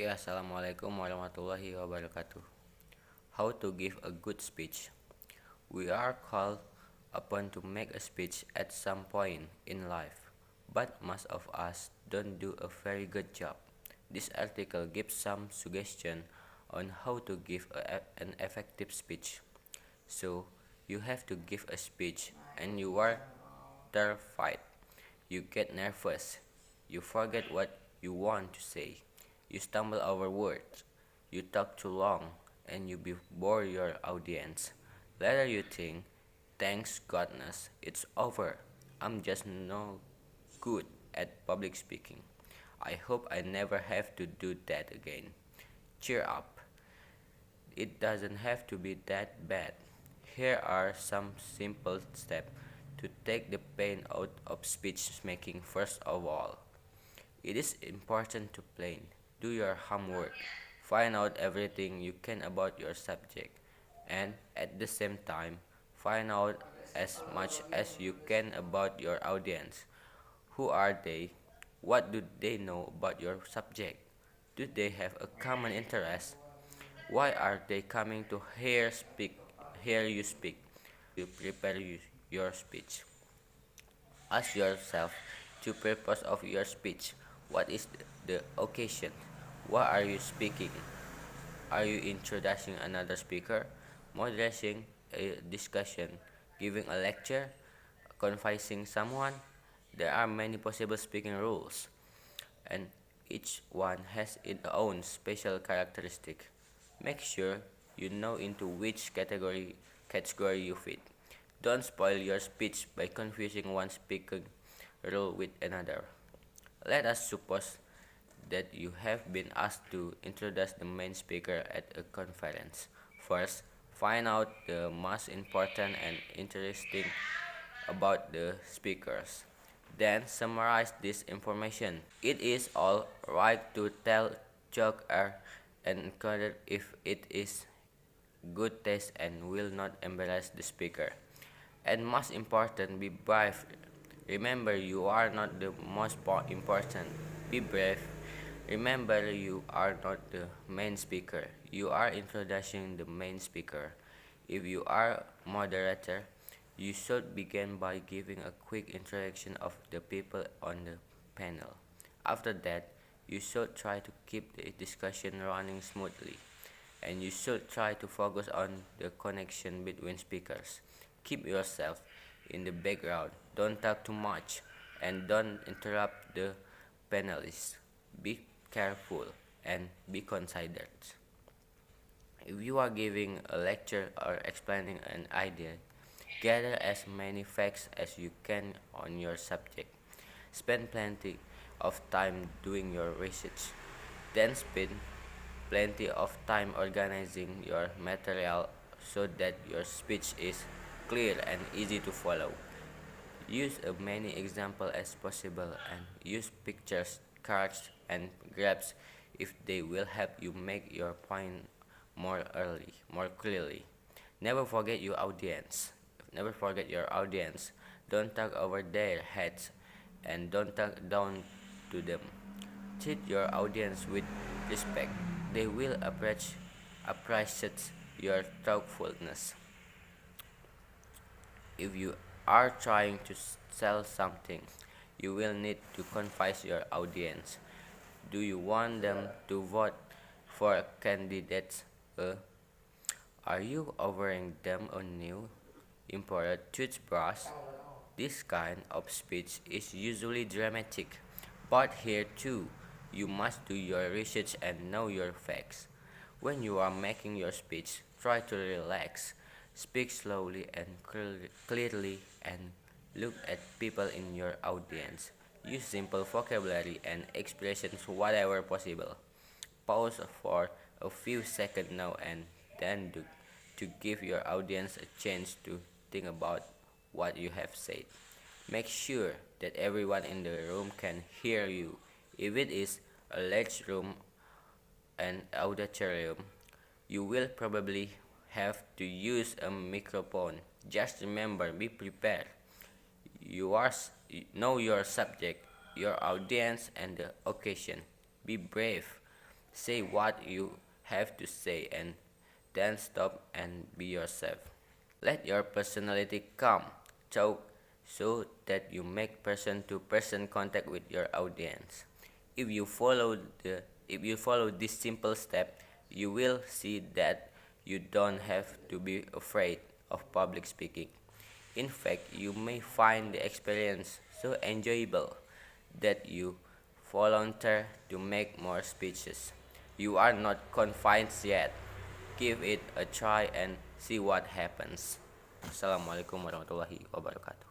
Oke, assalamualaikum warahmatullahi wabarakatuh. How to give a good speech? We are called upon to make a speech at some point in life, but most of us don't do a very good job. This article gives some suggestion on how to give an effective speech. So, you have to give a speech and you are terrified. You get nervous. You forget what you want to say. You stumble over words. You talk too long and you bore your audience. Later you think, thanks goodness, it's over. I'm just no good at public speaking. I hope I never have to do that again. Cheer up. It doesn't have to be that bad. Here are some simple steps to take the pain out of speech making. First of all, it is important to plan. Do your homework. Find out everything you can about your subject, and at the same time, find out as much as you can about your audience. Who are they? What do they know about your subject? Do they have a common interest? Why are they coming to hear you speak? You prepare your speech. Ask yourself the purpose of your speech. What is the occasion? Why are you speaking? Are you introducing another speaker, moderating a discussion, giving a lecture, confessing someone? There are many possible speaking rules, and each one has its own special characteristic. Make sure you know into which category you fit. Don't spoil your speech by confusing one speaking rule with another. Let us suppose that you have been asked to introduce the main speaker at a conference. First, find out the most important and interesting about the speakers. Then summarize this information. It is all right to tell jokes and encourage if it is good taste and will not embarrass the speaker. And most important, be brave. Remember, you are not the most important. Be brave. Remember, you are not the main speaker. You are introducing the main speaker. If you are moderator, you should begin by giving a quick introduction of the people on the panel. After that, you should try to keep the discussion running smoothly, and you should try to focus on the connection between speakers. Keep yourself in the background, don't talk too much, and don't interrupt the panelists. Be careful and be considerate. If you are giving a lecture or explaining an idea, gather as many facts as you can on your subject. Spend plenty of time doing your research. Then spend plenty of time organizing your material so that your speech is clear and easy to follow. Use as many examples as possible and use pictures, cards, and graphs if they will help you make your point more clearly. Never forget your audience. Never forget your audience. Don't talk over their heads and don't talk down to them. Treat your audience with respect. They will appreciate your thoughtfulness. If you are trying to sell something, you will need to convince your audience. Do you want them to vote for candidates? Are you offering them a new imported toothbrush? This kind of speech is usually dramatic, but here too, you must do your research and know your facts. When you are making your speech, try to relax. Speak slowly and clearly and look at people in your audience. Use simple vocabulary and expressions whatever possible. Pause for a few seconds now and then to give your audience a chance to think about what you have said. Make sure that everyone in the room can hear you. If it is a large room and auditorium, you will probably have to use a microphone. Just remember, be prepared. Know your subject, your audience, and the occasion. Be brave. Say what you have to say and then stop and be yourself. Let your personality come. Talk so that you make person to person contact with your audience. If you follow this simple step, you will see that you don't have to be afraid of public speaking. In fact, you may find the experience so enjoyable that you volunteer to make more speeches. You are not confined yet. Give it a try and see what happens. Assalamualaikum warahmatullahi wabarakatuh.